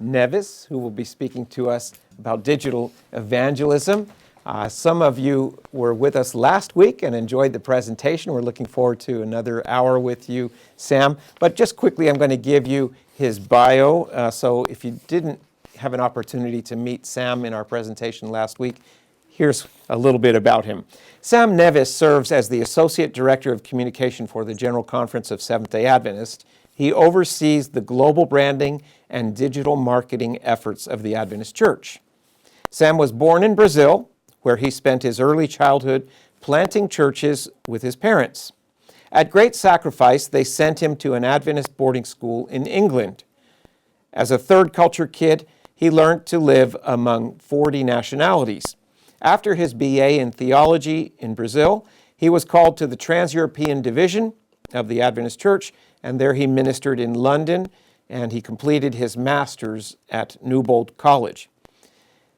Nevis, who will be speaking to us about digital evangelism. Some of you were with us last week and enjoyed the presentation. We're looking forward to another hour with you, Sam. But just quickly, I'm going to give you his bio. So if you didn't have an opportunity to meet Sam in our presentation last week, here's a little bit about him. Sam Nevis serves as the Associate Director of Communication for the General Conference of Seventh-day Adventists. He oversees the global branding and digital marketing efforts of the Adventist Church. Sam was born in Brazil, where he spent his early childhood planting churches with his parents. At great sacrifice, they sent him to an Adventist boarding school in England. As a third culture kid, he learned to live among 40 nationalities. After his BA in theology in Brazil, he was called to the Trans-European Division of the Adventist Church, and there he ministered in London, and he completed his master's at Newbold College.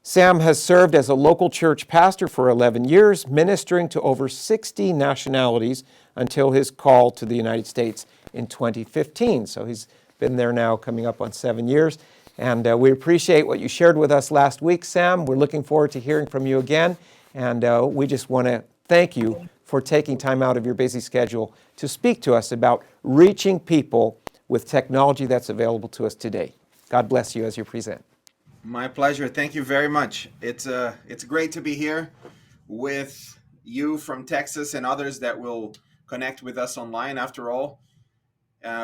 Sam has served as a local church pastor for 11 years, ministering to over 60 nationalities until his call to the United States in 2015. So he's been there now coming up on 7 years. And we appreciate what you shared with us last week, Sam. We're looking forward to hearing from you again. And we just want to thank you for taking time out of your busy schedule to speak to us about reaching people with technology that's available to us today. God bless you as you present. My pleasure. Thank you very much. It's great to be here with you from Texas and others that will connect with us online. After all,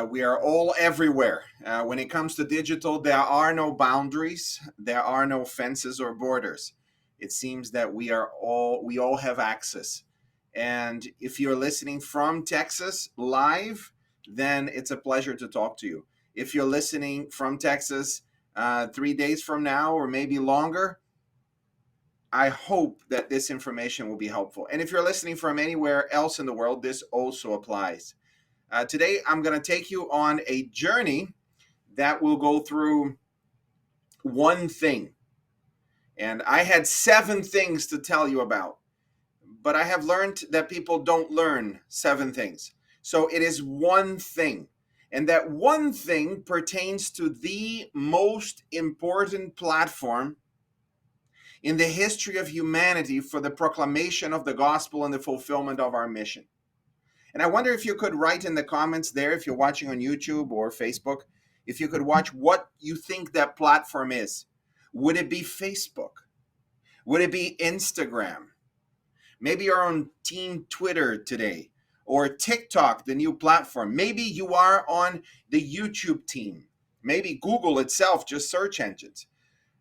we are all everywhere. When it comes to digital, there are no boundaries. There are no fences or borders. It seems that we all have access. And if you're listening from Texas live, then it's a pleasure to talk to you. If you're listening from Texas 3 days from now or maybe longer, I hope that this information will be helpful. And if you're listening from anywhere else in the world, this also applies. Today, I'm going to take you on a journey that will go through one thing. And I had 7 things to tell you about, but I have learned that people don't learn 7 things. So it is one thing. And that one thing pertains to the most important platform in the history of humanity for the proclamation of the gospel and the fulfillment of our mission. And I wonder if you could write in the comments there, if you're watching on YouTube or Facebook, if you could watch what you think that platform is. Would it be Facebook? Would it be Instagram? Maybe you're on Team Twitter today, or TikTok, the new platform. Maybe you are on the YouTube team. Maybe Google itself, just search engines.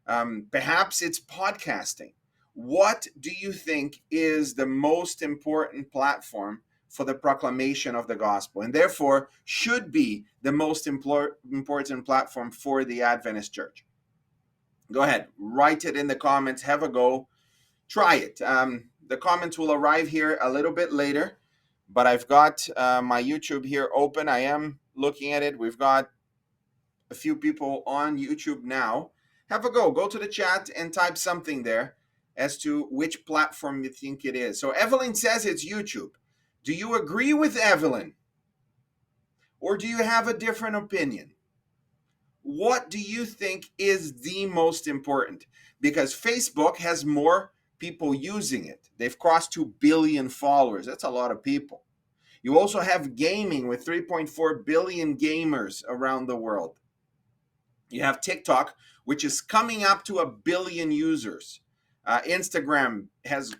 Perhaps it's podcasting. What do you think is the most important platform for the proclamation of the gospel, and therefore should be the most important platform for the Adventist Church? Go ahead, write it in the comments, have a go, try it. The comments will arrive here a little bit later, but I've got my YouTube here open. I am looking at it. We've got a few people on YouTube now. Have a go to the chat and type something there as to which platform you think it is. So Evelyn says it's YouTube. Do you agree with Evelyn? Or do you have a different opinion? What do you think is the most important? Because Facebook has more people using it. They've crossed 2 billion followers. That's a lot of people. You also have gaming with 3.4 billion gamers around the world. You have TikTok, which is coming up to 1 billion users. Instagram has,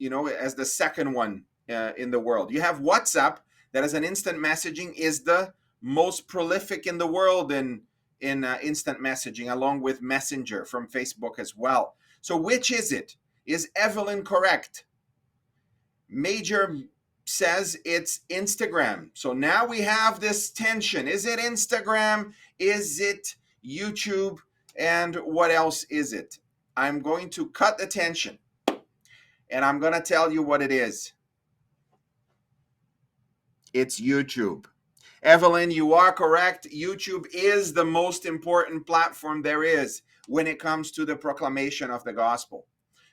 as the second one in the world. You have WhatsApp, that as an instant messaging is the most prolific in the world in instant messaging, along with Messenger from Facebook as well. So which is it? Is Evelyn correct? Major says it's Instagram. So now we have this tension. Is it Instagram? Is it YouTube? And what else is it? I'm going to cut the tension, and I'm going to tell you what it is. It's YouTube. Evelyn, you are correct. YouTube is the most important platform there is when it comes to the proclamation of the gospel,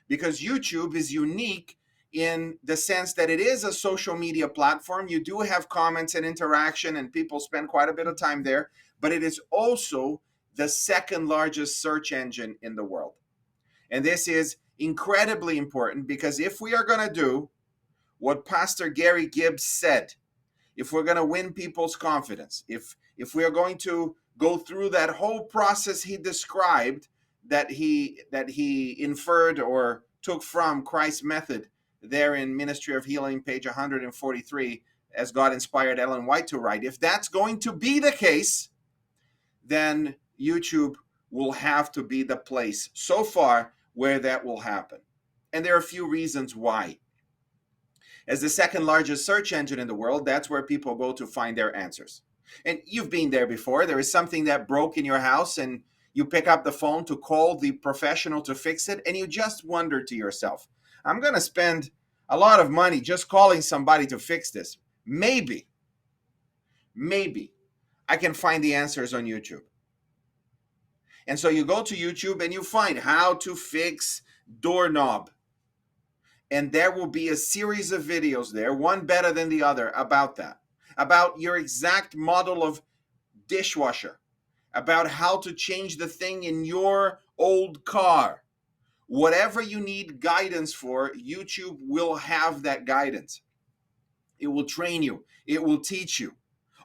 because YouTube is unique in the sense that it is a social media platform. You do have comments and interaction, and people spend quite a bit of time there, but it is also the second largest search engine in the world. And this is incredibly important because if we are going to do what Pastor Gary Gibbs said, if we're going to win people's confidence, if we are going to go through that whole process he described, that he inferred or took from Christ's method there in Ministry of Healing, page 143, as God inspired Ellen White to write, if that's going to be the case, then YouTube will have to be the place so far where that will happen. And there are a few reasons why. As the second largest search engine in the world, that's where people go to find their answers. And you've been there before. There is something that broke in your house and you pick up the phone to call the professional to fix it, and you just wonder to yourself, I'm going to spend a lot of money just calling somebody to fix this. Maybe I can find the answers on YouTube. And so you go to YouTube and you find how to fix doorknob. And there will be a series of videos there, one better than the other, about that. About your exact model of dishwasher. About how to change the thing in your old car. Whatever you need guidance for, YouTube will have that guidance. It will train you. It will teach you.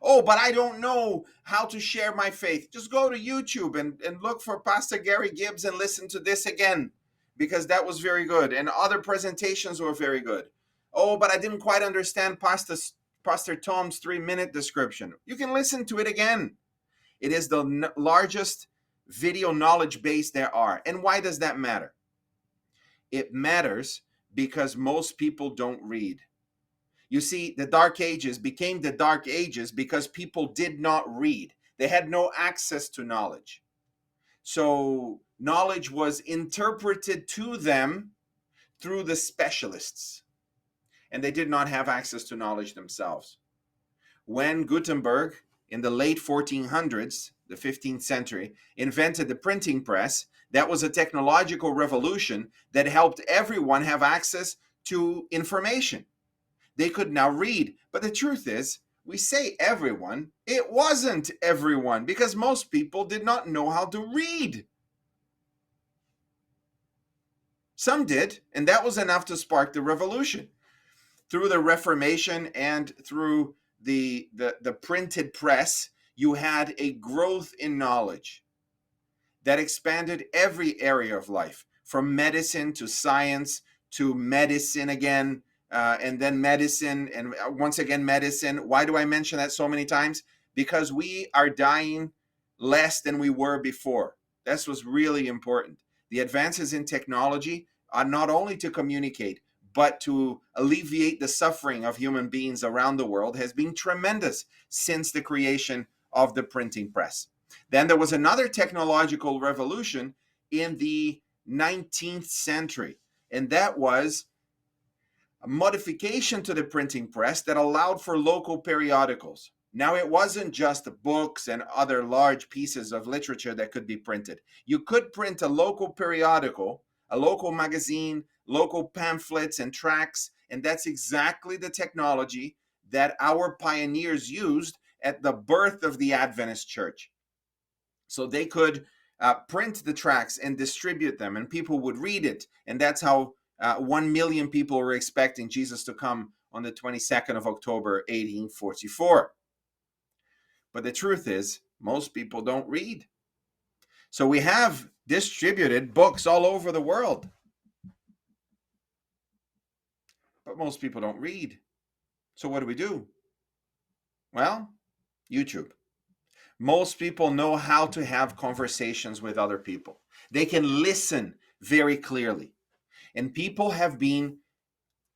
Oh, but I don't know how to share my faith. Just go to YouTube and look for Pastor Gary Gibbs and listen to this again, because that was very good. And other presentations were very good. Oh, but I didn't quite understand Pastor Tom's 3-minute description. You can listen to it again. It is the largest video knowledge base there are. And why does that matter? It matters because most people don't read. You see, the Dark Ages became the Dark Ages because people did not read. They had no access to knowledge. So knowledge was interpreted to them through the specialists, and they did not have access to knowledge themselves. When Gutenberg, in the late 1400s, the 15th century, invented the printing press, that was a technological revolution that helped everyone have access to information. They could now read. But the truth is, we say everyone. It wasn't everyone, because most people did not know how to read. Some did, and that was enough to spark the revolution. Through the Reformation and through the printed press, you had a growth in knowledge that expanded every area of life, from medicine to science to medicine again, and then medicine, and once again medicine. Why do I mention that so many times? Because we are dying less than we were before. This was really important. The advances in technology are not only to communicate, but to alleviate the suffering of human beings around the world has been tremendous since the creation of the printing press. Then there was another technological revolution in the 19th century, and that was a modification to the printing press that allowed for local periodicals. Now, it wasn't just books and other large pieces of literature that could be printed. You could print a local periodical, a local magazine, local pamphlets and tracts, and that's exactly the technology that our pioneers used at the birth of the Adventist Church. So they could print the tracts and distribute them, and people would read it, and that's how 1 million people were expecting Jesus to come on the 22nd of October, 1844. But the truth is, most people don't read. So we have distributed books all over the world. But most people don't read. So what do? Well, YouTube. Most people know how to have conversations with other people. They can listen very clearly. And people have been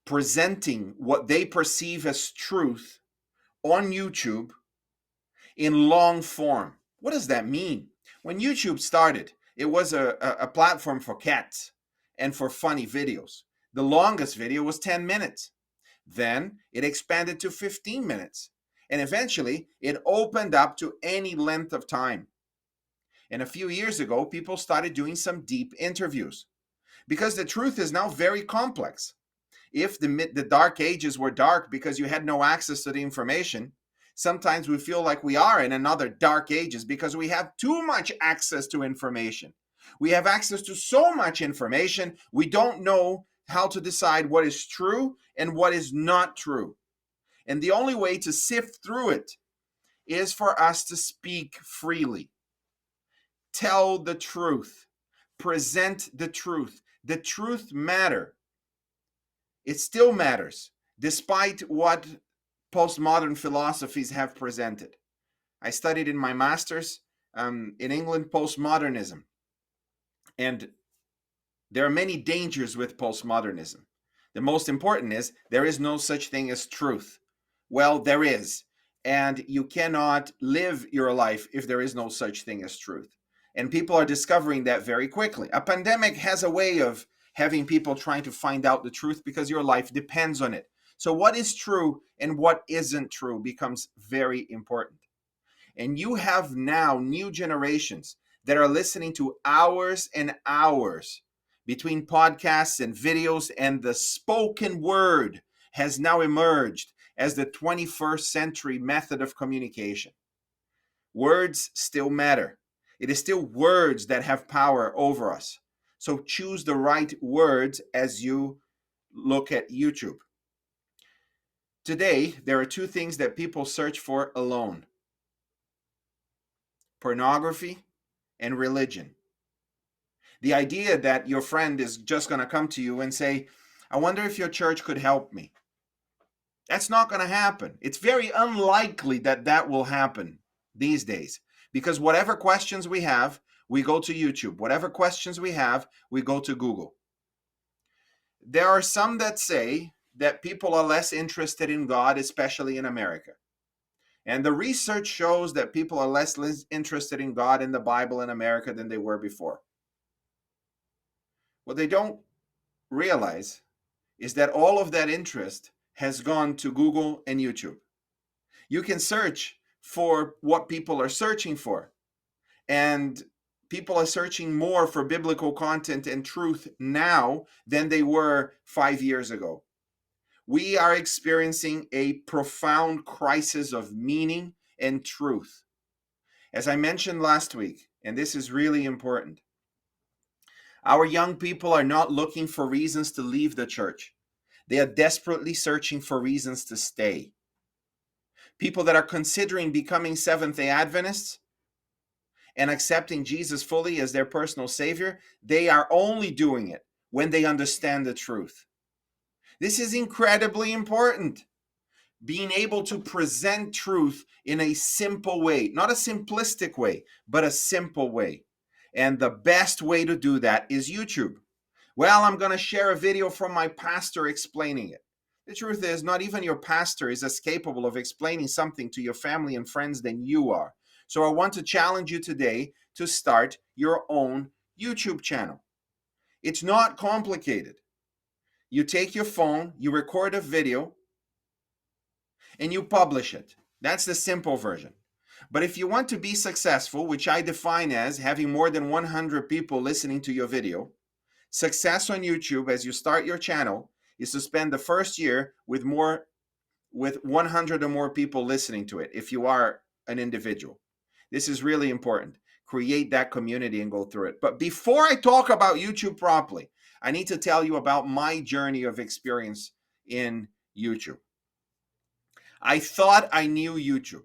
presenting what they perceive as truth on YouTube in long form. What does that mean? When YouTube started, it was a platform for cats and for funny videos. The longest video was 10 minutes. Then it expanded to 15 minutes. And eventually, it opened up to any length of time. And a few years ago, people started doing some deep interviews. Because the truth is now very complex. If the Dark Ages were dark because you had no access to the information, Sometimes we feel like we are in another dark ages because we have too much access to information. We have access to so much information, we don't know how to decide what is true and what is not true. And the only way to sift through it is for us to speak freely. Tell the truth. Present the truth. The truth matters. It still matters, despite what postmodern philosophies have presented. I studied in my master's in England postmodernism. And there are many dangers with postmodernism. The most important is there is no such thing as truth. Well, there is. And you cannot live your life if there is no such thing as truth. And people are discovering that very quickly. A pandemic has a way of having people trying to find out the truth because your life depends on it. So what is true and what isn't true becomes very important. And you have now new generations that are listening to hours and hours between podcasts and videos, and the spoken word has now emerged as the 21st century method of communication. Words still matter. It is still words that have power over us. So choose the right words as you look at YouTube. Today, there are two things that people search for alone: pornography and religion. The idea that your friend is just going to come to you and say, I wonder if your church could help me. That's not going to happen. It's very unlikely that that will happen these days, because whatever questions we have, we go to YouTube. Whatever questions we have, we go to Google. There are some that say that people are less interested in God, especially in America. And the research shows that people are less interested in God and the Bible in America than they were before. What they don't realize is that all of that interest has gone to Google and YouTube. You can search for what people are searching for, and people are searching more for biblical content and truth now than they were 5 years ago. We are experiencing a profound crisis of meaning and truth. As I mentioned last week, and this is really important, our young people are not looking for reasons to leave the church. They are desperately searching for reasons to stay. People that are considering becoming Seventh-day Adventists and accepting Jesus fully as their personal Savior, they are only doing it when they understand the truth. This is incredibly important. Being able to present truth in a simple way, not a simplistic way, but a simple way. And the best way to do that is YouTube. Well, I'm going to share a video from my pastor explaining it. The truth is, not even your pastor is as capable of explaining something to your family and friends than you are. So I want to challenge you today to start your own YouTube channel. It's not complicated. You take your phone, you record a video, and you publish it. That's the simple version. But if you want to be successful, which I define as having more than 100 people listening to your video, success on YouTube as you start your channel is to spend the first year with 100 or more people listening to it if you are an individual. This is really important. Create that community and go through it. But before I talk about YouTube properly, I need to tell you about my journey of experience in YouTube. I thought I knew YouTube.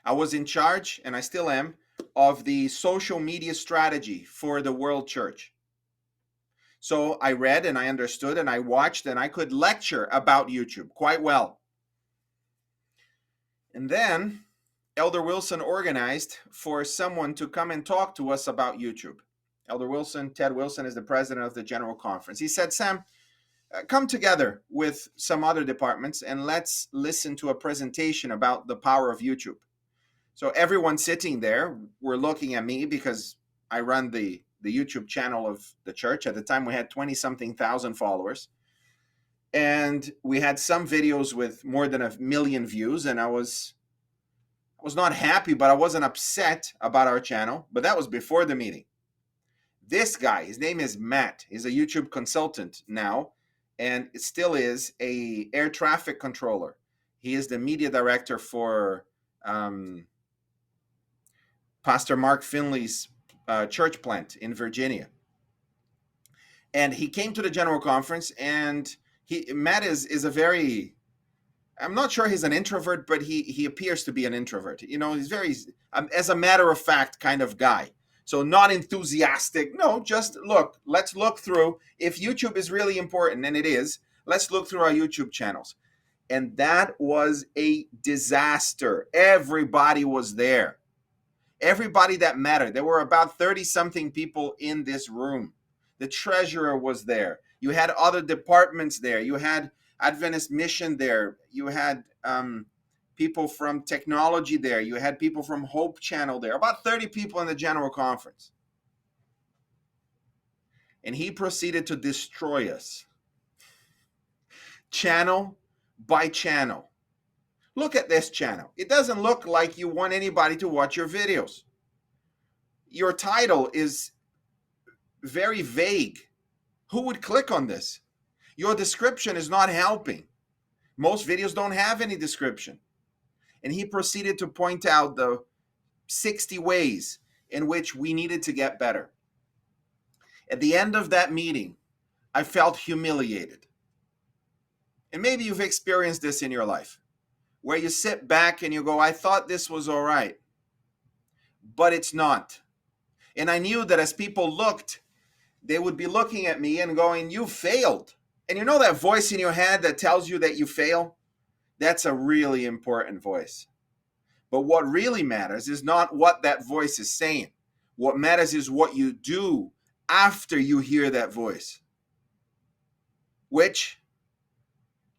I was in charge, and I still am, of the social media strategy for the World Church. So I read and I understood and I watched and I could lecture about YouTube quite well. And then Elder Wilson organized for someone to come and talk to us about YouTube. Elder Wilson, Ted Wilson, is the president of the General Conference. He said, Sam, come together with some other departments and let's listen to a presentation about the power of YouTube. So everyone sitting there were looking at me because I run the YouTube channel of the church. At the time, we had 20-something thousand followers. And we had some videos with more than 1 million views. And I was not happy, but I wasn't upset about our channel. But that was before the meeting. This guy, his name is Matt. He's a YouTube consultant now. And it still is a air traffic controller He is the media director for Pastor Mark Finley's church plant in Virginia. And he came to the general conference, and Matt is a very, I'm not sure he's an introvert, but he appears to be an introvert. He's very, as a matter of fact, kind of guy. So not enthusiastic. No, just let's look through. If YouTube is really important, and it is, let's look through our YouTube channels. And that was a disaster. Everybody was there. Everybody that mattered. There were about 30-something people in this room. The treasurer was there. You had other departments there. You had Adventist Mission there. You had people from technology there. You had people from Hope Channel there. About 30 people in the general conference. And he proceeded to destroy us. Channel by channel. Look at this channel. It doesn't look like you want anybody to watch your videos. Your title is very vague. Who would click on this? Your description is not helping. Most videos don't have any description. And he proceeded to point out the 60 ways in which we needed to get better. At the end of that meeting, I felt humiliated. And maybe you've experienced this in your life, where you sit back and you go, I thought this was all right, but it's not. And I knew that as people looked, they would be looking at me and going, you failed. And you know that voice in your head that tells you that you fail? That's a really important voice. But what really matters is not what that voice is saying. What matters is what you do after you hear that voice. Which,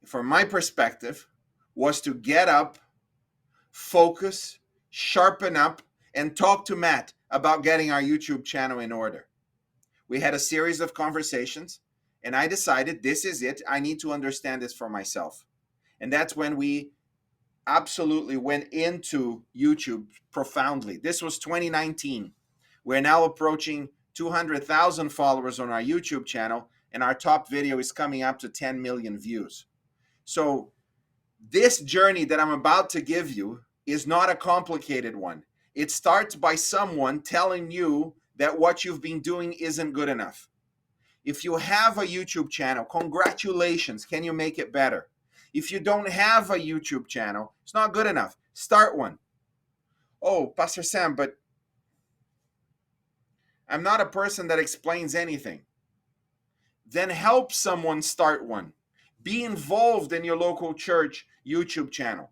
from my perspective, was to get up, focus, sharpen up, and talk to Matt about getting our YouTube channel in order. We had a series of conversations, and I decided this is it. I need to understand this for myself. And that's when we absolutely went into YouTube profoundly. This was 2019. We're now approaching 200,000 followers on our YouTube channel, and our top video is coming up to 10 million views. So this journey that I'm about to give you is not a complicated one. It starts by someone telling you that what you've been doing isn't good enough. If you have a YouTube channel, congratulations. Can you make it better? If you don't have a YouTube channel, it's not good enough. Start one. Oh, Pastor Sam, but I'm not a person that explains anything. Then help someone start one. Be involved in your local church YouTube channel.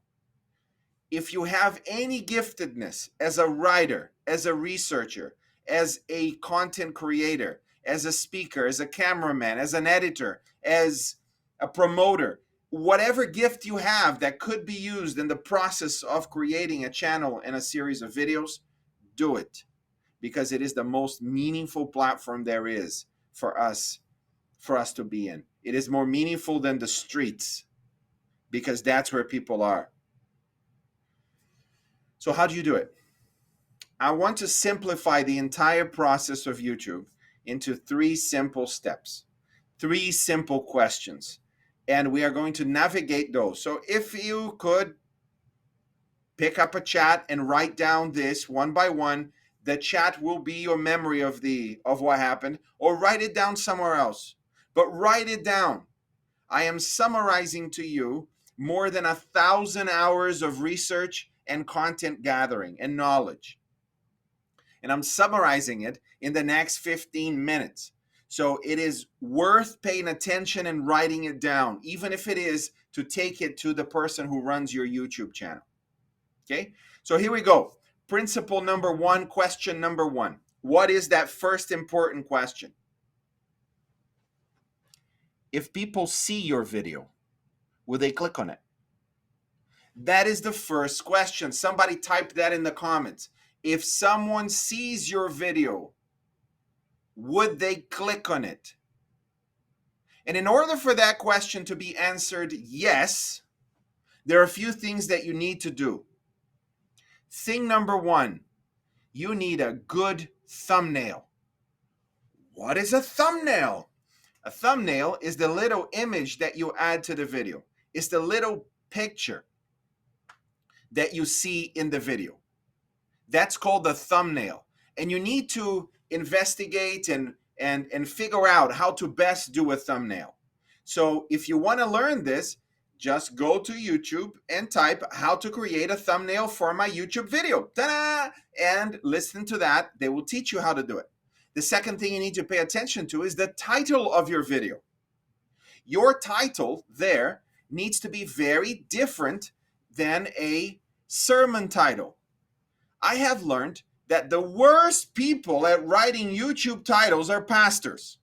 If you have any giftedness as a writer, as a researcher, as a content creator, as a speaker, as a cameraman, as an editor, as a promoter, whatever gift you have that could be used in the process of creating a channel and a series of videos, do it. Because it is the most meaningful platform there is for us to be in. It is more meaningful than the streets, because that's where people are. So how do you do it? I want to simplify the entire process of YouTube into 3 simple steps, 3 simple questions, and we are going to navigate those. So if you could pick up a chat and write down this one by one, the chat will be your memory of what happened, or write it down somewhere else. But write it down. I am summarizing to you more than 1,000 hours of research and content gathering and knowledge. And I'm summarizing it in the next 15 minutes. So it is worth paying attention and writing it down, even if it is to take it to the person who runs your YouTube channel. Okay? So here we go. Principle number 1, question number 1. What is that first important question? If people see your video, will they click on it? That is the first question. Somebody type that in the comments. If someone sees your video, would they click on it? And in order for that question to be answered yes, there are a few things that you need to do. Thing number 1, you need a good thumbnail. What is a thumbnail? A thumbnail is the little image that you add to the video. It's the little picture. that you see in the video. That's called the thumbnail. And you need to investigate and figure out how to best do a thumbnail. So if you want to learn this, just go to YouTube and type how to create a thumbnail for my YouTube video. Ta-da! And listen to that. They will teach you how to do it. The second thing you need to pay attention to is the title of your video. Your title there needs to be very different than a sermon title. I have learned that the worst people at writing YouTube titles are pastors.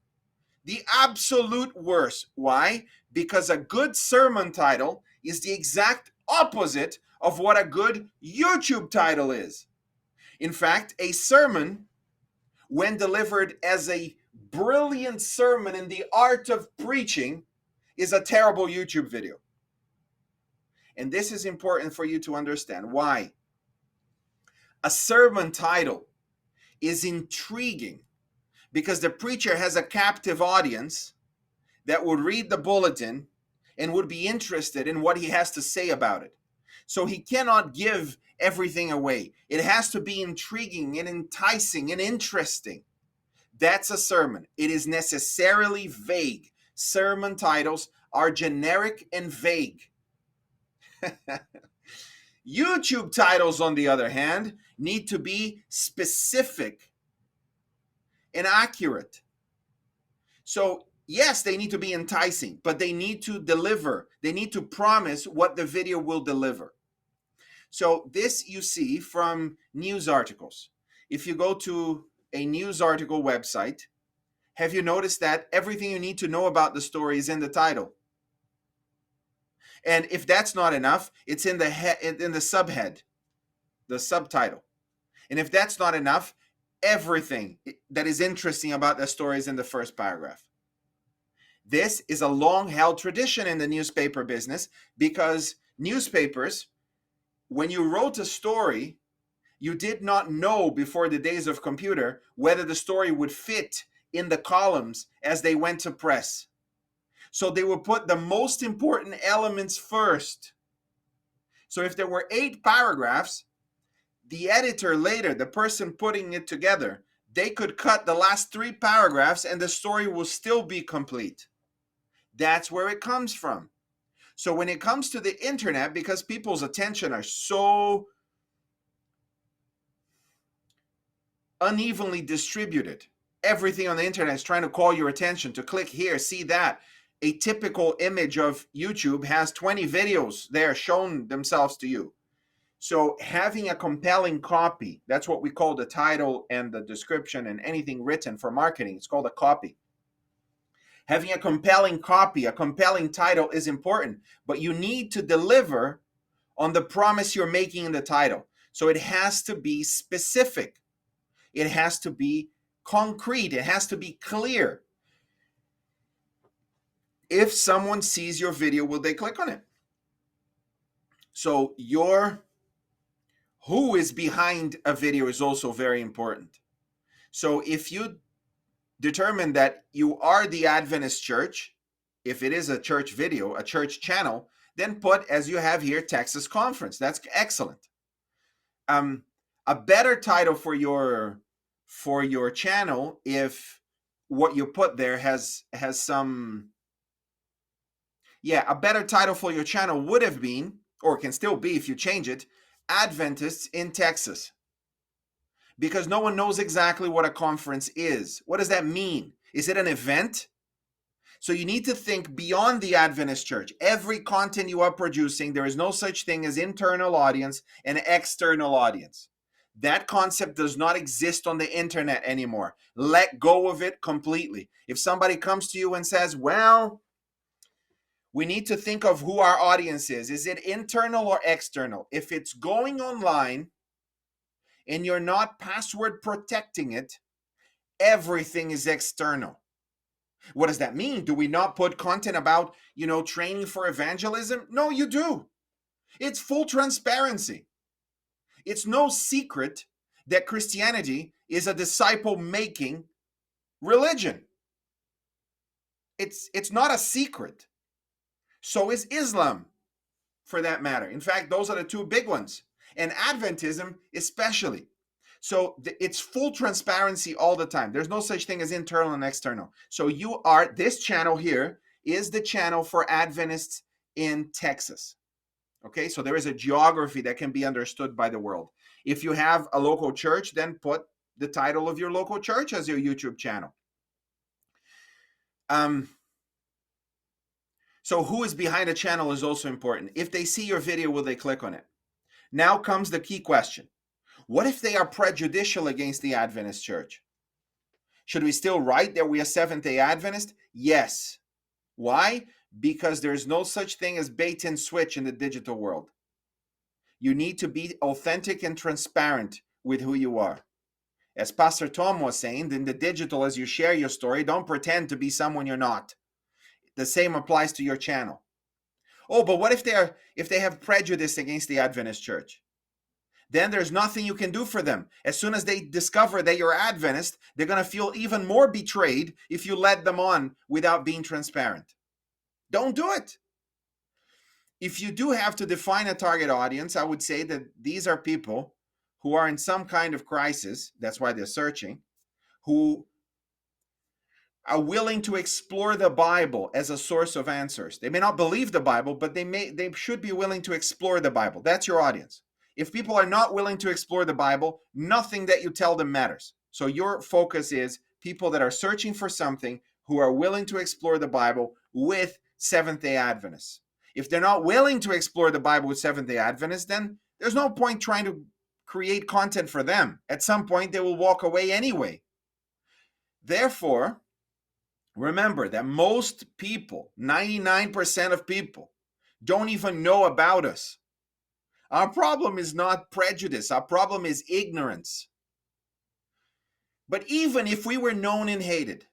The absolute worst. Why? Because a good sermon title is the exact opposite of what a good YouTube title is. In fact, a sermon, when delivered as a brilliant sermon in the art of preaching, is a terrible YouTube video. And this is important for you to understand. Why? A sermon title is intriguing because the preacher has a captive audience that would read the bulletin and would be interested in what he has to say about it. So he cannot give everything away. It has to be intriguing and enticing and interesting. That's a sermon. It is necessarily vague. Sermon titles are generic and vague. YouTube titles, on the other hand, need to be specific and accurate. So, yes, they need to be enticing, but they need to deliver. They need to promise what the video will deliver. So this you see from news articles. If you go to a news article website, have you noticed that everything you need to know about the story is in the title? And if that's not enough, it's in the subhead, the subtitle. And if that's not enough, everything that is interesting about the story is in the first paragraph. This is a long-held tradition in the newspaper business because newspapers, when you wrote a story, you did not know before the days of computer whether the story would fit in the columns as they went to press. So they would put the most important elements first. So if there were 8 paragraphs, the editor later, the person putting it together, they could cut the last 3 paragraphs and the story will still be complete. That's where it comes from. So when it comes to the internet, because people's attention are so unevenly distributed, everything on the internet is trying to call your attention to click here, see that. A typical image of YouTube has 20 videos there shown themselves to you. So having a compelling copy, that's what we call the title and the description and anything written for marketing. It's called a copy. Having a compelling copy, a compelling title is important, but you need to deliver on the promise you're making in the title. So it has to be specific. It has to be concrete. It has to be clear. If someone sees your video, will they click on it? So who is behind a video is also very important. So if you determine that you are the Adventist church, if it is a church video, a church channel, then put, as you have here, Texas Conference. That's excellent. A better title for your channel, if what you put there has some, a better title for your channel would have been, or can still be if you change it, Adventists in Texas. Because no one knows exactly what a conference is. What does that mean? Is it an event? So you need to think beyond the Adventist church. Every content you are producing, there is no such thing as internal audience and external audience. That concept does not exist on the internet anymore. Let go of it completely. If somebody comes to you and says, well, we need to think of who our audience is. Is it internal or external? If it's going online and you're not password protecting it, everything is external. What does that mean? Do we not put content about, training for evangelism? No, you do. It's full transparency. It's no secret that Christianity is a disciple-making religion. It's not a secret. So is Islam. for that matter. In fact, those are the two big ones. And Adventism especially. So it's full transparency all the time. There's no such thing as internal and external. So this channel here is the channel for Adventists in Texas. Okay, so there is a geography that can be understood by the world. If you have a local church, then put the title of your local church as your YouTube channel. So who is behind a channel is also important. If they see your video, will they click on it? Now comes the key question. What if they are prejudicial against the Adventist church? Should we still write that we are Seventh-day Adventist? Yes. Why? Because there's no such thing as bait and switch in the digital world. You need to be authentic and transparent with who you are. As Pastor Tom was saying, in the digital, as you share your story, don't pretend to be someone you're not. The same applies to your channel. Oh, but what if they have prejudice against the Adventist church? Then there's nothing you can do for them. As soon as they discover that you're Adventist, they're going to feel even more betrayed if you let them on without being transparent. Don't do it. If you do have to define a target audience, I would say that these are people who are in some kind of crisis, that's why they're searching, who are willing to explore the Bible as a source of answers. They may not believe the Bible, but they should be willing to explore the Bible. That's your audience. If people are not willing to explore the Bible, nothing that you tell them matters. So your focus is people that are searching for something, who are willing to explore the Bible with Seventh-day Adventists. If they're not willing to explore the Bible with Seventh-day Adventists, then there's no point trying to create content for them. At some point, they will walk away anyway. Therefore, remember that most people, 99% of people, don't even know about us. Our problem is not prejudice. Our problem is ignorance. But even if we were known and hated,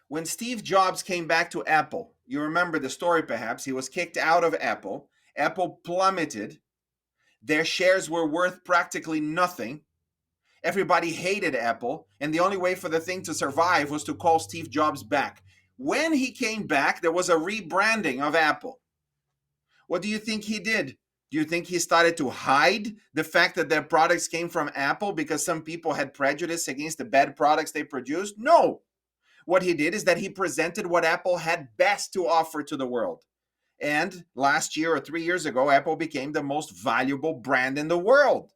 when Steve Jobs came back to Apple, you remember the story perhaps, he was kicked out of Apple. Apple plummeted. Their shares were worth practically nothing. Everybody hated Apple, and the only way for the thing to survive was to call Steve Jobs back. When he came back, there was a rebranding of Apple. What do you think he did? Do you think he started to hide the fact that their products came from Apple because some people had prejudice against the bad products they produced? No. What he did is that he presented what Apple had best to offer to the world. And last year or 3 years ago, Apple became the most valuable brand in the world.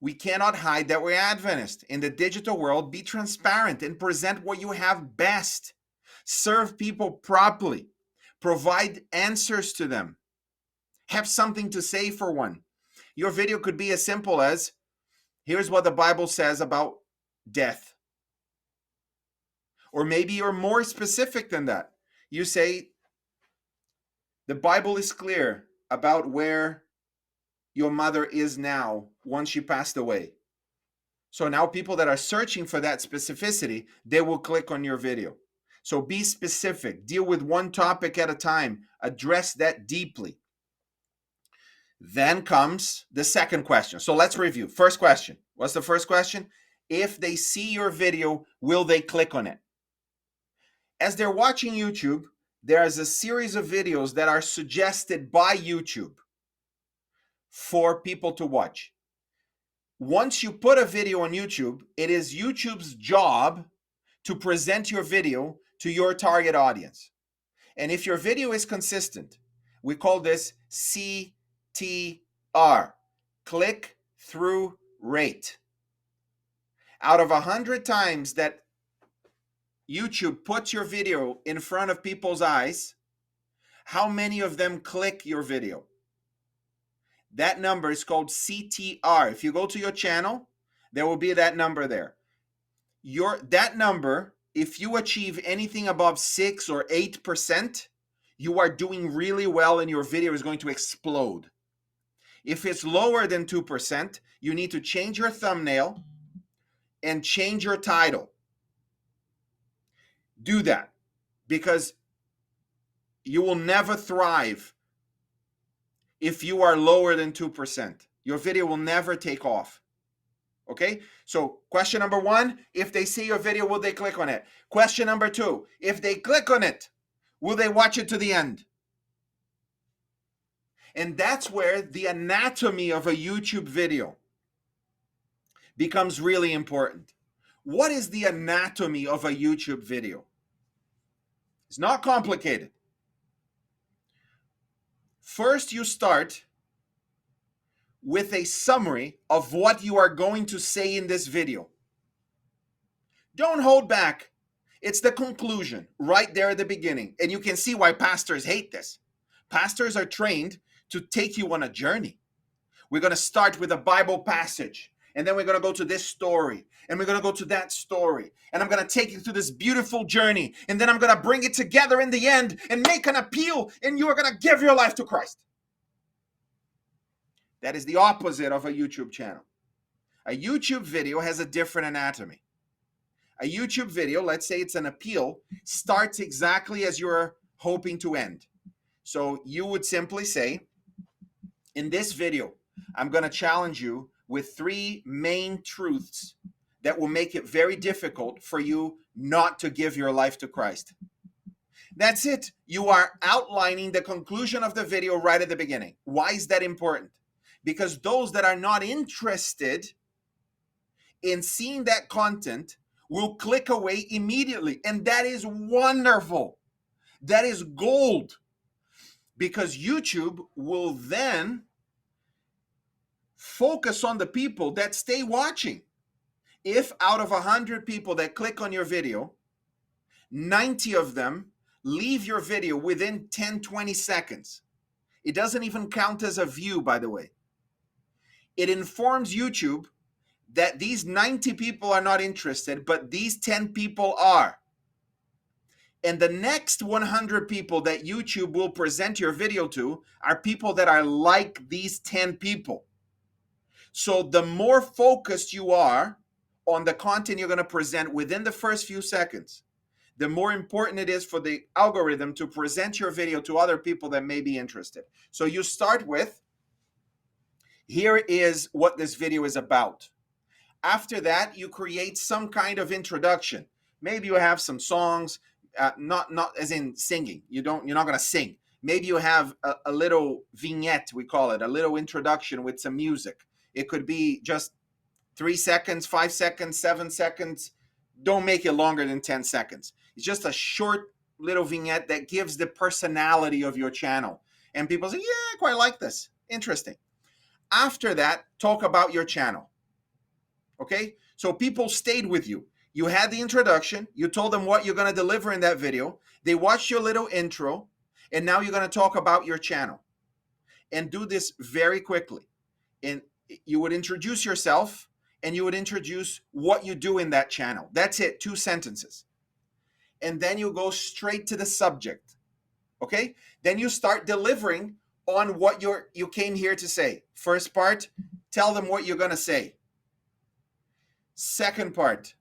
We cannot hide that we're Adventist. In the digital world, be transparent and present what you have best. Serve people properly. Provide answers to them. Have something to say for one. Your video could be as simple as, here's what the Bible says about death. Or maybe you're more specific than that. You say, the Bible is clear about where your mother is now once she passed away. So now people that are searching for that specificity, they will click on your video. So be specific. Deal with one topic at a time. Address that deeply. Then comes the second question. So let's review. First question. What's the first question? If they see your video, will they click on it? As they're watching YouTube, there's a series of videos that are suggested by YouTube for people to watch. Once you put a video on YouTube, it is YouTube's job to present your video to your target audience. And if your video is consistent, we call this CTR, click-through rate. Out of 100 times that YouTube puts your video in front of people's eyes, how many of them click your video? That number is called CTR. If you go to your channel, there will be that number there. That number, if you achieve anything above 6 or 8%, you are doing really well and your video is going to explode. If it's lower than 2%, you need to change your thumbnail and change your title. Do that, because you will never thrive if you are lower than 2%. Your video will never take off. Okay? So question number 1, if they see your video, will they click on it? Question number 2, if they click on it, will they watch it to the end? And that's where the anatomy of a YouTube video becomes really important. What is the anatomy of a YouTube video? It's not complicated. First, you start with a summary of what you are going to say in this video. Don't hold back. It's the conclusion right there at the beginning. And you can see why pastors hate this. Pastors are trained to take you on a journey. We're going to start with a Bible passage, and then we're going to go to this story, and we're going to go to that story, and I'm going to take you through this beautiful journey, and then I'm going to bring it together in the end and make an appeal, and you are going to give your life to Christ. That is the opposite of a YouTube channel. A YouTube video has a different anatomy. A YouTube video, let's say it's an appeal, starts exactly as you're hoping to end. So you would simply say, in this video, I'm going to challenge you with 3 main truths that will make it very difficult for you not to give your life to Christ. That's it. You are outlining the conclusion of the video right at the beginning. Why is that important? Because those that are not interested in seeing that content will click away immediately. And that is wonderful. That is gold. Because YouTube will then focus on the people that stay watching. If out of 100 people that click on your video, 90 of them leave your video within 10, 20 seconds. It doesn't even count as a view, by the way. It informs YouTube that these 90 people are not interested, but these 10 people are. And the next 100 people that YouTube will present your video to are people that are like these 10 people. So the more focused you are on the content you're going to present within the first few seconds, the more important it is for the algorithm to present your video to other people that may be interested. So you start with, here is what this video is about. After that, you create some kind of introduction. Maybe you have some songs, not as in singing. You're not going to sing. Maybe you have a little vignette, we call it, a little introduction with some music. It could be just 3 seconds, 5 seconds, 7 seconds. Don't make it longer than 10 seconds. It's just a short little vignette that gives the personality of your channel. And people say, yeah, I quite like this. Interesting. After that, talk about your channel. Okay? So people stayed with you. You had the introduction. You told them what you're going to deliver in that video. They watched your little intro. And now you're going to talk about your channel. And do this very quickly. And you would introduce yourself, and you would introduce what you do in that channel. That's it, 2 sentences. And then you go straight to the subject. Okay? Then you start delivering on what you came here to say. First part, tell them what you're going to say. Second part,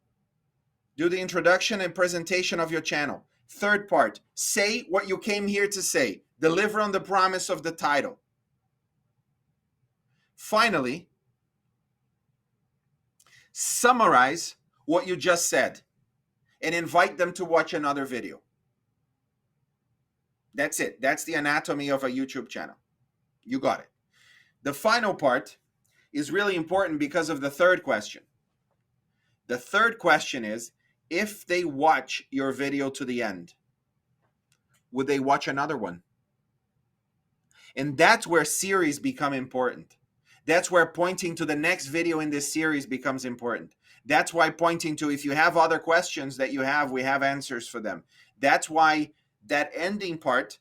do the introduction and presentation of your channel. Third part, say what you came here to say. Deliver on the promise of the title. Finally, summarize what you just said and invite them to watch another video. That's it. That's the anatomy of a YouTube channel. You got it. The final part is really important because of the third question. The third question is, if they watch your video to the end, would they watch another one? And that's where series become important. That's where pointing to the next video in this series becomes important. That's why pointing to, if you have other questions that you have, we have answers for them. That's why that ending part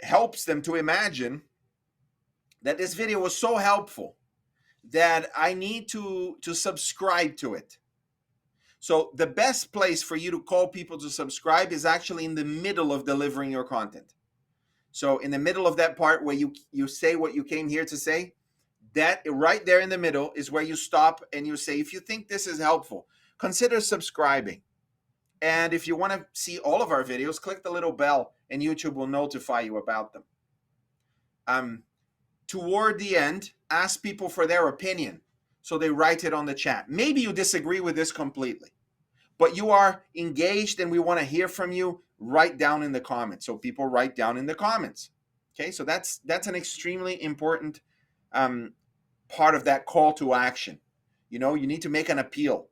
helps them to imagine that this video was so helpful that I need to subscribe to it. So the best place for you to call people to subscribe is actually in the middle of delivering your content. So in the middle of that part where you say what you came here to say, that right there in the middle is where you stop and you say, if you think this is helpful, consider subscribing. And if you want to see all of our videos, click the little bell and YouTube will notify you about them. Toward the end, ask people for their opinion. So they write it on the chat. Maybe you disagree with this completely, but you are engaged and we want to hear from you. write down in the comments. So people write down in the comments. Okay, so that's an extremely important part of that call to action. You know, you need to make an appeal.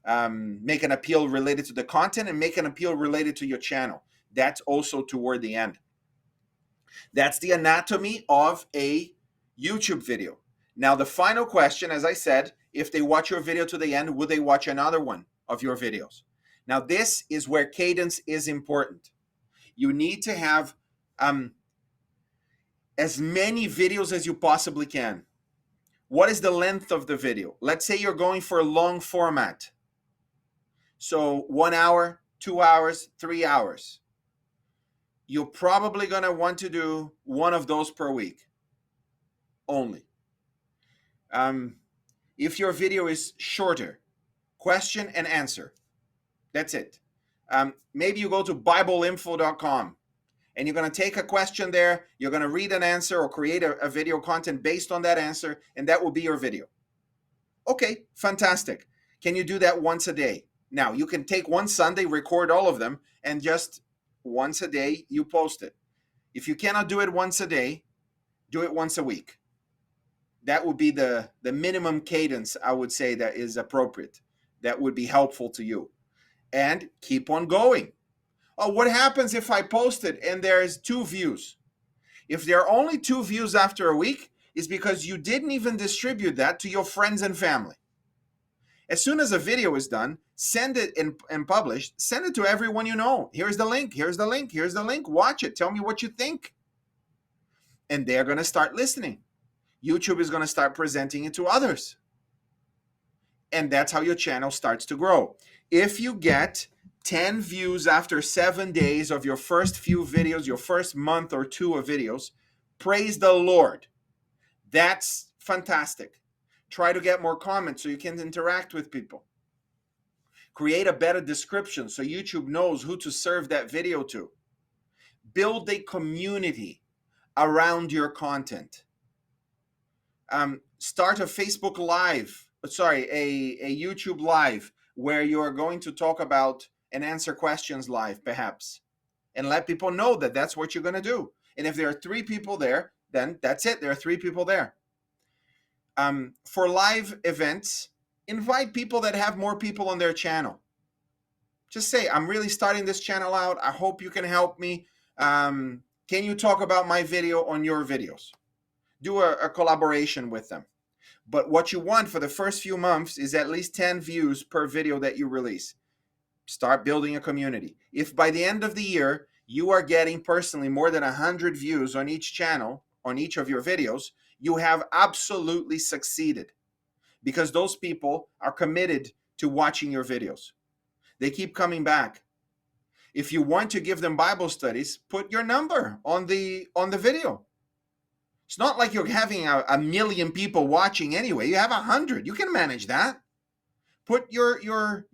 Make an appeal related to the content and make an appeal related to your channel. That's also toward the end. That's the anatomy of a YouTube video. Now, the final question, as I said, if they watch your video to the end, would they watch another one of your videos? Now, this is where cadence is important. You need to have as many videos as you possibly can. What is the length of the video? Let's say you're going for a long format. So 1 hour, 2 hours, 3 hours. You're probably going to want to do one of those per week only. If your video is shorter, question and answer. That's it. Maybe you go to bibleinfo.com and you're going to take a question there. You're going to read an answer or create a video content based on that answer, and that will be your video. Okay, fantastic. Can you do that once a day? Now, you can take one Sunday, record all of them, and just once a day, you post it. If you cannot do it once a day, do it once a week. That would be the minimum cadence, I would say, that is appropriate. That would be helpful to you. And keep on going. Oh, what happens if I post it and there's 2 views? If there are only 2 views after a week, it's because you didn't even distribute that to your friends and family. As soon as a video is done, send it and published, send it to everyone you know. Here's the link, here's the link, here's the link. Watch it. Tell me what you think. And they're going to start listening. YouTube is going to start presenting it to others. And that's how your channel starts to grow. If you get 10 views after 7 days of your first few videos, your first month or 2 of videos, praise the Lord. That's fantastic. Try to get more comments so you can interact with people. Create a better description so YouTube knows who to serve that video to. Build a community around your content. Start a Facebook Live, a YouTube Live where you are going to talk about and answer questions live, perhaps. And let people know that that's what you're going to do. And if there are 3 people there, then that's it. There are 3 people there. For live events, invite people that have more people on their channel. Just say, I'm really starting this channel out. I hope you can help me. Can you talk about my video on your videos? Do a collaboration with them. But what you want for the first few months is at least 10 views per video that you release. Start building a community. If by the end of the year, you are getting personally more than 100 views on each channel, on each of your videos, you have absolutely succeeded, because those people are committed to watching your videos. They keep coming back. If you want to give them Bible studies, put your number on the video. It's not like you're having a million people watching anyway. You have 100. You can manage that. Put your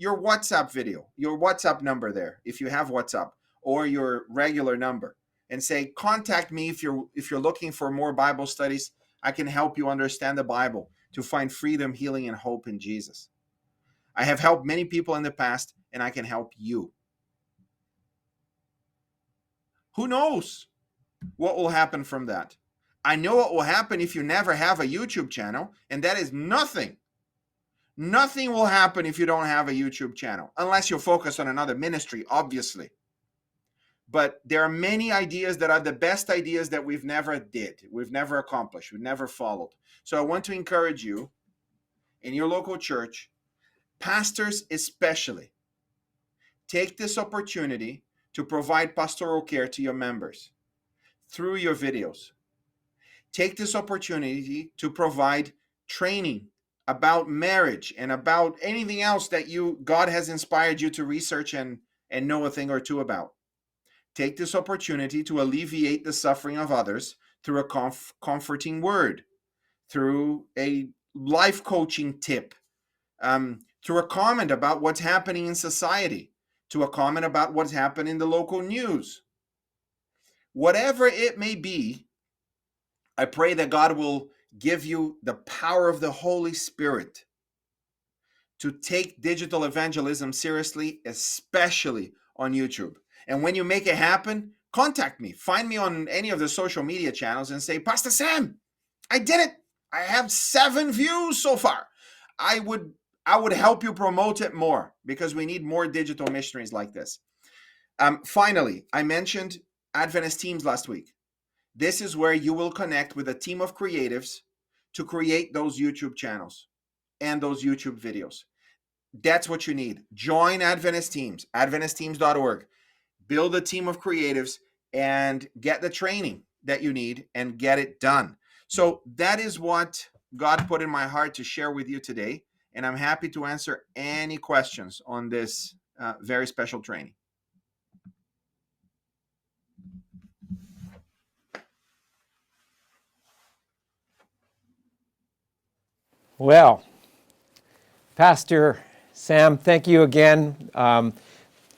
WhatsApp video, your WhatsApp number there, if you have WhatsApp, or your regular number, and say, contact me if you're looking for more Bible studies. I can help you understand the Bible to find freedom, healing, and hope in Jesus. I have helped many people in the past, and I can help you. Who knows what will happen from that? I know what will happen if you never have a YouTube channel, and that is nothing. Nothing will happen if you don't have a YouTube channel, unless you're focused on another ministry, obviously. But there are many ideas that are the best ideas that we've never did, we've never accomplished, we've never followed. So I want to encourage you in your local church, pastors especially, take this opportunity to provide pastoral care to your members through your videos. Take this opportunity to provide training about marriage and about anything else that God has inspired you to research and know a thing or two about. Take this opportunity to alleviate the suffering of others through a comforting word, through a life coaching tip, through a comment about what's happening in society, to a comment about what's happened in the local news. Whatever it may be, I pray that God will give you the power of the Holy Spirit to take digital evangelism seriously, especially on YouTube. And when you make it happen, contact me. Find me on any of the social media channels and say, Pastor Sam, I did it. I have 7 views so far. I would help you promote it more, because we need more digital missionaries like this. Finally, I mentioned Adventist Teams last week. This is where you will connect with a team of creatives to create those YouTube channels and those YouTube videos. That's what you need. Join Adventist Teams, adventistteams.org. Build a team of creatives and get the training that you need and get it done. So that is what God put in my heart to share with you today. And I'm happy to answer any questions on this very special training. Well, Pastor Sam, thank you again.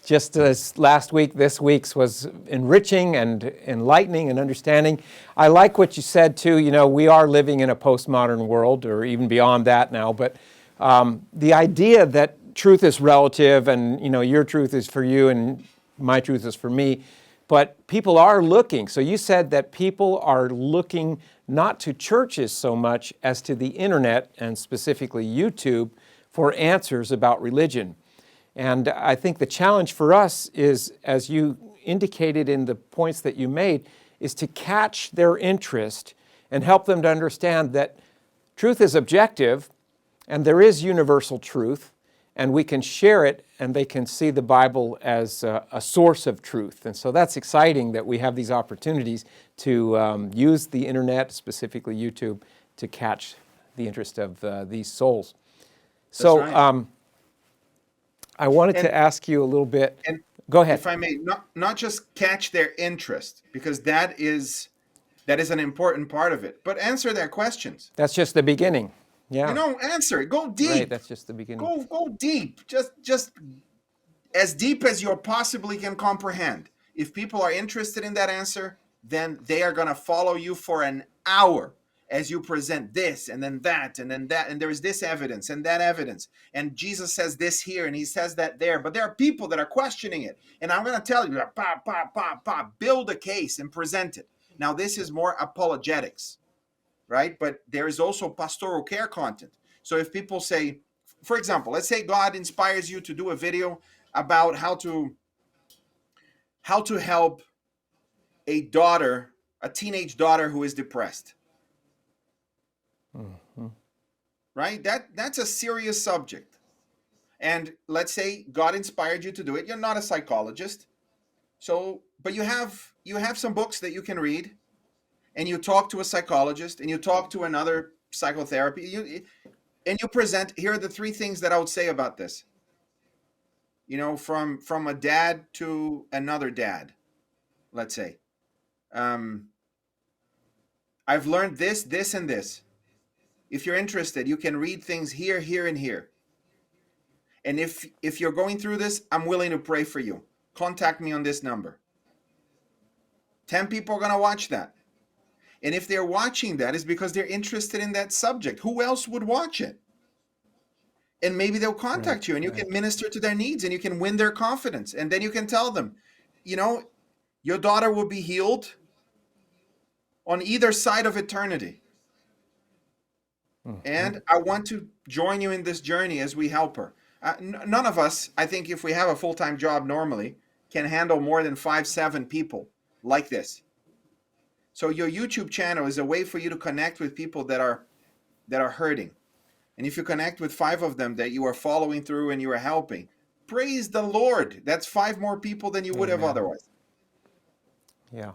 Just as last week, this week's was enriching and enlightening and understanding. I like what you said too. You know, we are living in a postmodern world, or even beyond that now. But the idea that truth is relative, and you know, your truth is for you, and my truth is for me. But people are looking. So you said that people are looking not to churches so much as to the internet, and specifically YouTube, for answers about religion. And I think the challenge for us is, as you indicated in the points that you made, is to catch their interest and help them to understand that truth is objective and there is universal truth, and we can share it and they can see the Bible as a source of truth. And so that's exciting that we have these opportunities to use the internet, specifically YouTube, to catch the interest of these souls. So. That's right. I wanted to ask you a little bit. Go ahead. If I may, not just catch their interest, because that is an important part of it, but answer their questions. That's just the beginning. Yeah. You know, answer it. Go deep. Right, that's just the beginning. Go deep. Just as deep as you possibly can comprehend. If people are interested in that answer, then they are going to follow you for an hour as you present this and then that and then that, and there's this evidence and that evidence, and Jesus says this here and he says that there, but there are people that are questioning it, and I'm going to tell you, build a case and present it. Now this is more apologetics, right? But there is also pastoral care content. So if people say, for example, let's say God inspires you to do a video about how to help a teenage daughter who is depressed. Mm-hmm. Right? That's a serious subject. And let's say God inspired you to do it. You're not a psychologist. So, but you have some books that you can read, and you talk to a psychologist, and you talk to another psychotherapy, and you present, here are the 3 things that I would say about this. You know, from a dad to another dad, let's say. I've learned this, this, and this. If you're interested, you can read things here, here, and here. And if you're going through this, I'm willing to pray for you. Contact me on this number. 10 people are going to watch that. And if they're watching that, it's because they're interested in that subject. Who else would watch it? And maybe they'll contact you, and you can minister to their needs, and you can win their confidence. And then you can tell them, you know, your daughter will be healed on either side of eternity. And I want to join you in this journey as we help her. None of us, I think, if we have a full-time job normally, can handle more than 5-7 people like this. So your YouTube channel is a way for you to connect with people that are hurting. And if you connect with 5 of them that you are following through and you are helping, praise the Lord. That's 5 more people than you would have otherwise. Yeah.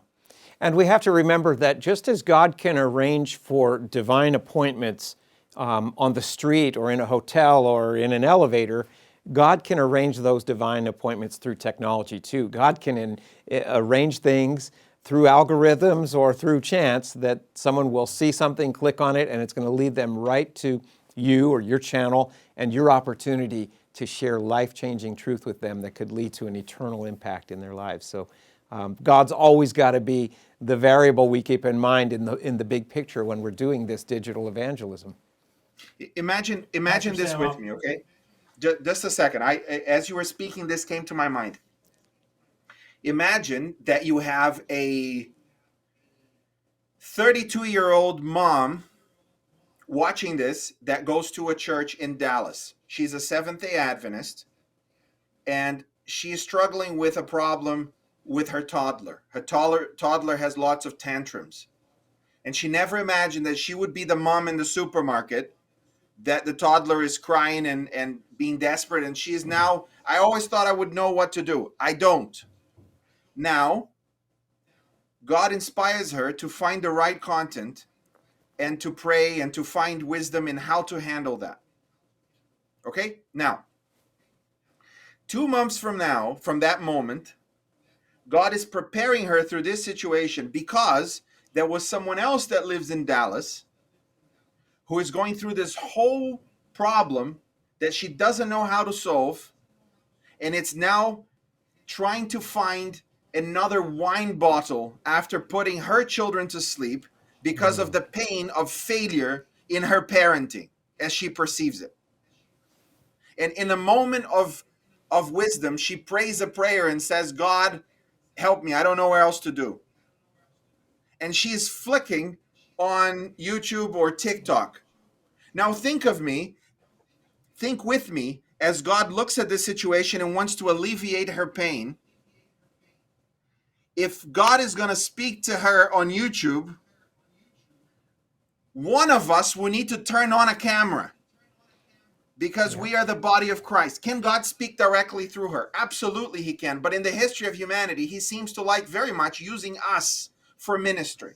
And we have to remember that just as God can arrange for divine appointments on the street or in a hotel or in an elevator, God can arrange those divine appointments through technology too. God can arrange things through algorithms or through chance that someone will see something, click on it, and it's going to lead them right to you or your channel and your opportunity to share life-changing truth with them that could lead to an eternal impact in their lives. So God's always got to be the variable we keep in mind in the big picture when we're doing this digital evangelism. Imagine this with me, okay? Just a second. As you were speaking, this came to my mind. Imagine that you have a 32-year-old mom watching this that goes to a church in Dallas. She's a Seventh-day Adventist, and she is struggling with a problem with her toddler. Her toddler has lots of tantrums. And she never imagined that she would be the mom in the supermarket, that the toddler is crying and being desperate. And she is now, I always thought I would know what to do. I don't. Now, God inspires her to find the right content and to pray and to find wisdom in how to handle that. Okay? Now, 2 months from now, from that moment, God is preparing her through this situation because there was someone else that lives in Dallas who is going through this whole problem that she doesn't know how to solve. And it's now trying to find another wine bottle after putting her children to sleep because of the pain of failure in her parenting as she perceives it. And in a moment of wisdom, she prays a prayer and says, God, help me. I don't know what else to do. And she's flicking on YouTube or TikTok. Now think with me, as God looks at this situation and wants to alleviate her pain. If God is going to speak to her on YouTube, one of us will need to turn on a camera because we are the body of Christ. Can God speak directly through her? Absolutely he can. But in the history of humanity, he seems to like very much using us for ministry.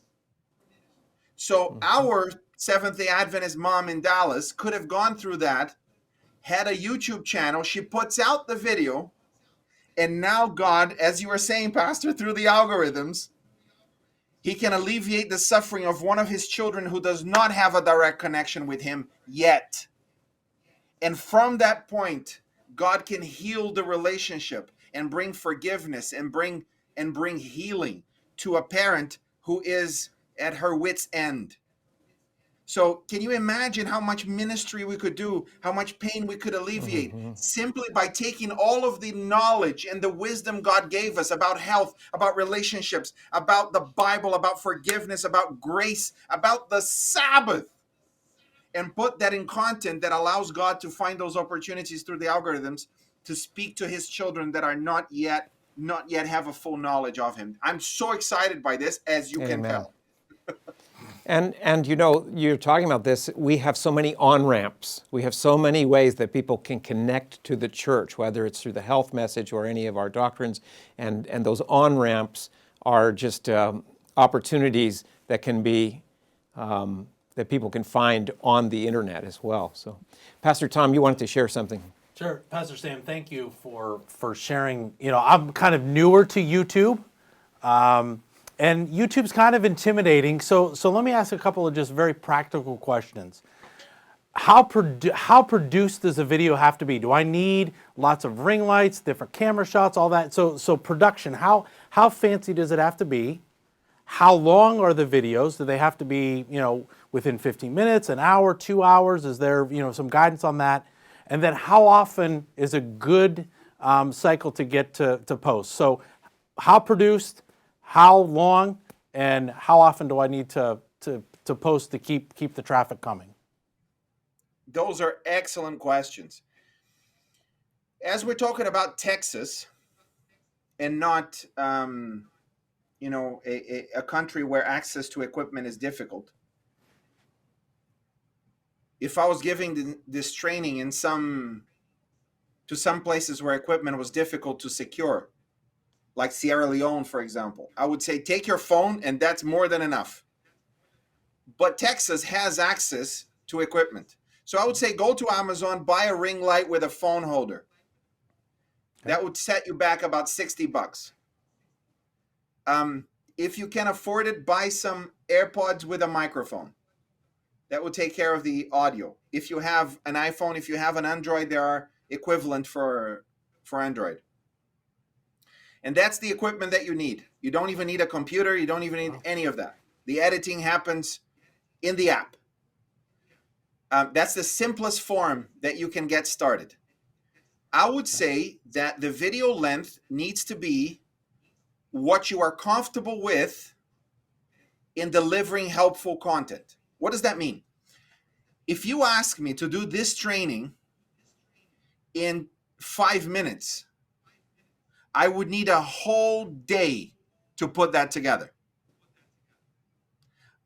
So our Seventh-day Adventist mom in Dallas could have gone through that, had a YouTube channel. She puts out the video, and now God, as you were saying, Pastor, through the algorithms, he can alleviate the suffering of one of his children who does not have a direct connection with him yet. And from that point, God can heal the relationship and bring forgiveness and bring healing to a parent who is at her wit's end. So can you imagine how much ministry we could do, how much pain we could alleviate simply by taking all of the knowledge and the wisdom God gave us about health, about relationships, about the Bible, about forgiveness, about grace, about the Sabbath, and put that in content that allows God to find those opportunities through the algorithms to speak to his children that are not yet have a full knowledge of him. I'm so excited by this, as you can tell. And you know, you're talking about this, we have so many on-ramps. We have so many ways that people can connect to the church, whether it's through the health message or any of our doctrines. And those on-ramps are just opportunities that can be, that people can find on the internet as well. So, Pastor Tom, you wanted to share something. Sure. Pastor Sam, thank you for sharing. You know, I'm kind of newer to YouTube. And YouTube's kind of intimidating, so let me ask a couple of just very practical questions. How produced does a video have to be? Do I need lots of ring lights, different camera shots, all that? So production, how fancy does it have to be? How long are the videos? Do they have to be, you know, within 15 minutes, an hour, 2 hours? Is there, you know, some guidance on that? And then how often is a good cycle to get to post? So how produced? How long, and how often do I need to post to keep the traffic coming? Those are excellent questions. As we're talking about Texas and not, you know, a country where access to equipment is difficult, if I was giving this training to some places where equipment was difficult to secure, like Sierra Leone, for example, I would say take your phone and that's more than enough. But Texas has access to equipment. So I would say go to Amazon, buy a ring light with a phone holder. Okay. That would set you back about $60. If you can afford it, buy some AirPods with a microphone. That will take care of the audio. If you have an iPhone, if you have an Android, there are equivalent for Android. And that's the equipment that you need. You don't even need a computer. You don't even need any of that. The editing happens in the app. That's the simplest form that you can get started. I would say that the video length needs to be what you are comfortable with in delivering helpful content. What does that mean? If you ask me to do this training in 5 minutes, I would need a whole day to put that together.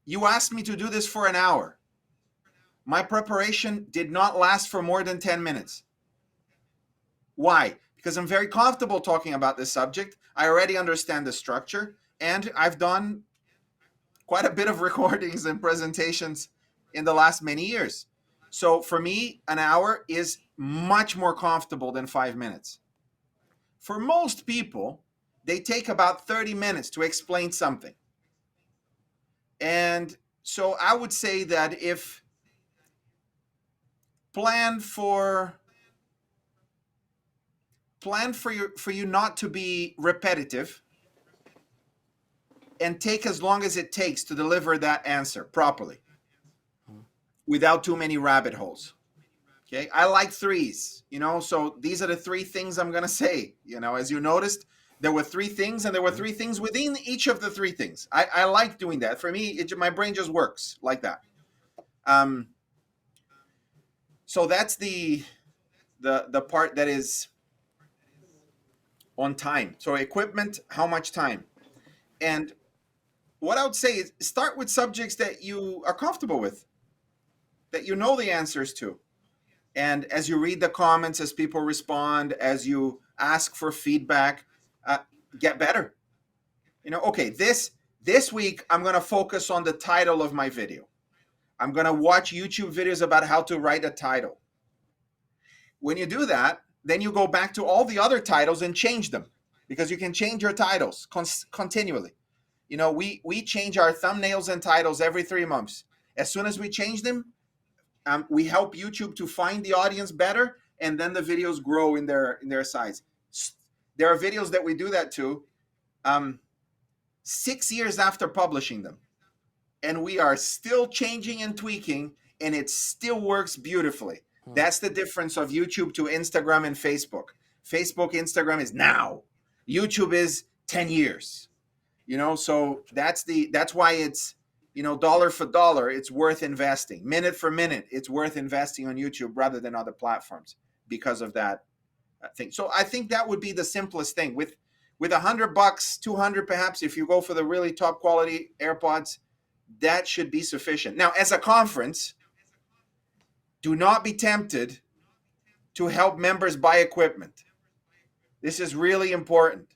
You asked me to do this for an hour. My preparation did not last for more than 10 minutes. Why? Because I'm very comfortable talking about this subject. I already understand the structure, and I've done quite a bit of recordings and presentations in the last many years. So for me, an hour is much more comfortable than 5 minutes. For most people, they take about 30 minutes to explain something. And so I would say that if plan for you not to be repetitive, and take as long as it takes to deliver that answer properly without too many rabbit holes. Okay, I like threes, so these are the 3 things I'm going to say. As you noticed, there were 3 things, and there were 3 things within each of the 3 things. I like doing that. For me, my brain just works like that. So that's the part that is on time. So equipment, how much time? And what I would say is start with subjects that you are comfortable with, that you know the answers to. And as you read the comments, as people respond, as you ask for feedback, get better. Okay, this week, I'm going to focus on the title of my video. I'm going to watch YouTube videos about how to write a title. When you do that, then you go back to all the other titles and change them, because you can change your titles continually. We change our thumbnails and titles every 3 months. As soon as we change them, we help YouTube to find the audience better, and then the videos grow in their size. There are videos that we do that to 6 years after publishing them, and we are still changing and tweaking, and it still works beautifully. That's the difference of YouTube to Instagram and Facebook. Facebook, Instagram is now. YouTube is 10 years. So that's why it's, dollar for dollar, it's worth investing. Minute for minute, it's worth investing on YouTube rather than other platforms because of that thing. So I think that would be the simplest thing. With $100, $200 perhaps, if you go for the really top quality AirPods, that should be sufficient. Now, as a conference, do not be tempted to help members buy equipment. This is really important.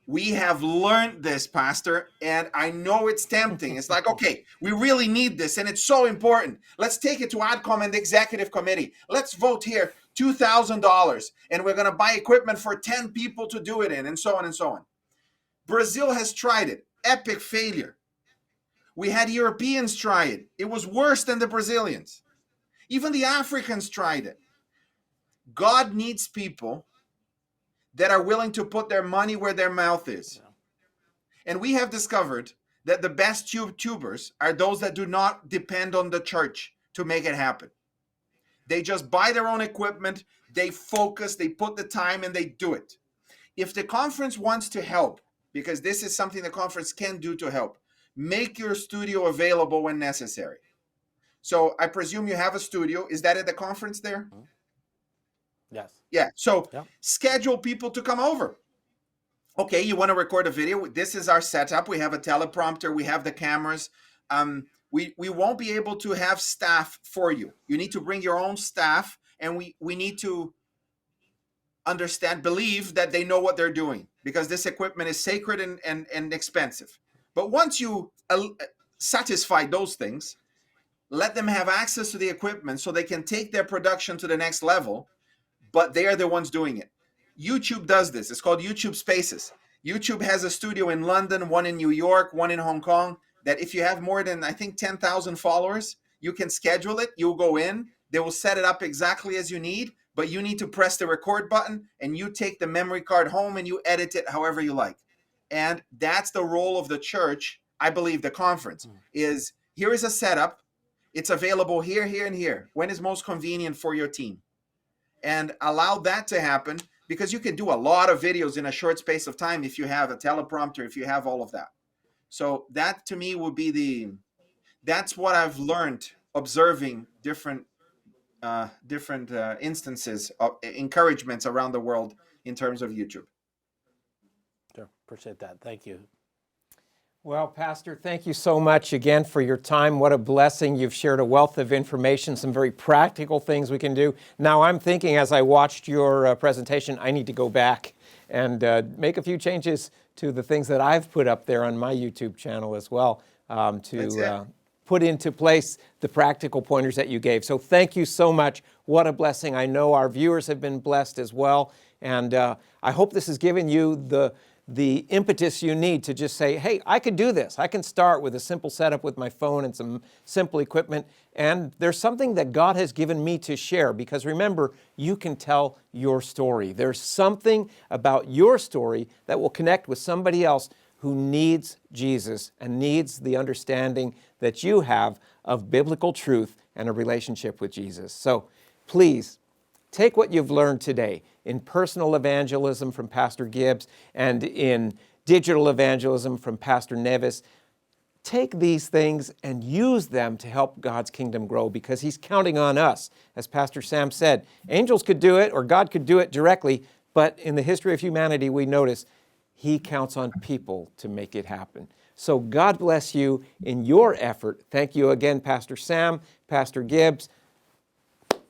We have learned this, Pastor, and I know it's tempting. It's like, okay, we really need this, and it's so important. Let's take it to AdCom and the executive committee. Let's vote here $2,000, and we're going to buy equipment for 10 people to do it in, and so on and so on. Brazil has tried it. Epic failure. We had Europeans try it. It was worse than the Brazilians. Even the Africans tried it. God needs people that are willing to put their money where their mouth is. And we have discovered that the best YouTubers are those that do not depend on the church to make it happen. They just buy their own equipment, they focus, they put the time, and they do it. If the conference wants to help, because this is something the conference can do to help, make your studio available when necessary. So I presume you have a studio. Is that at the conference there? Yes. Yeah. So schedule people to come over. Okay, you want to record a video? This is our setup. We have a teleprompter. We have the cameras. We won't be able to have staff for you. You need to bring your own staff, and we need to believe that they know what they're doing, because this equipment is sacred and expensive. But once you satisfy those things, let them have access to the equipment so they can take their production to the next level, but they are the ones doing it. YouTube does this. It's called YouTube Spaces. YouTube has a studio in London, one in New York, one in Hong Kong, that if you have more than, I think, 10,000 followers, you can schedule it. You'll go in. They will set it up exactly as you need, but you need to press the record button, and you take the memory card home and you edit it however you like. And that's the role of the church. I believe the conference is, here is a setup. It's available here, here, and here. When is most convenient for your team? And allow that to happen. because you can do a lot of videos in a short space of time if you have a teleprompter, if you have all of that. So that to me would be that's what I've learned observing different instances of encouragements around the world in terms of YouTube. Sure, appreciate that. Thank you. Well, Pastor, thank you so much again for your time. What a blessing. You've shared a wealth of information, some very practical things we can do. Now, I'm thinking as I watched your presentation, I need to go back and make a few changes to the things that I've put up there on my YouTube channel as well to put into place the practical pointers that you gave. So thank you so much. What a blessing. I know our viewers have been blessed as well. And I hope this has given you the impetus you need to just say, hey, I could do this. I can start with a simple setup with my phone and some simple equipment. And there's something that God has given me to share, because remember, you can tell your story. There's something about your story that will connect with somebody else who needs Jesus and needs the understanding that you have of biblical truth and a relationship with Jesus. So please, take what you've learned today in personal evangelism from Pastor Gibbs and in digital evangelism from Pastor Nevis. Take these things and use them to help God's kingdom grow, because He's counting on us. As Pastor Sam said, angels could do it or God could do it directly, but in the history of humanity, we notice He counts on people to make it happen. So God bless you in your effort. Thank you again, Pastor Sam, Pastor Gibbs.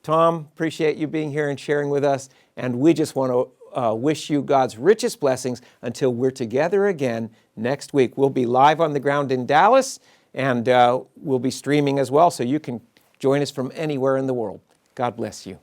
Tom, appreciate you being here and sharing with us. And we just want to wish you God's richest blessings until we're together again next week. We'll be live on the ground in Dallas, and we'll be streaming as well, so you can join us from anywhere in the world. God bless you.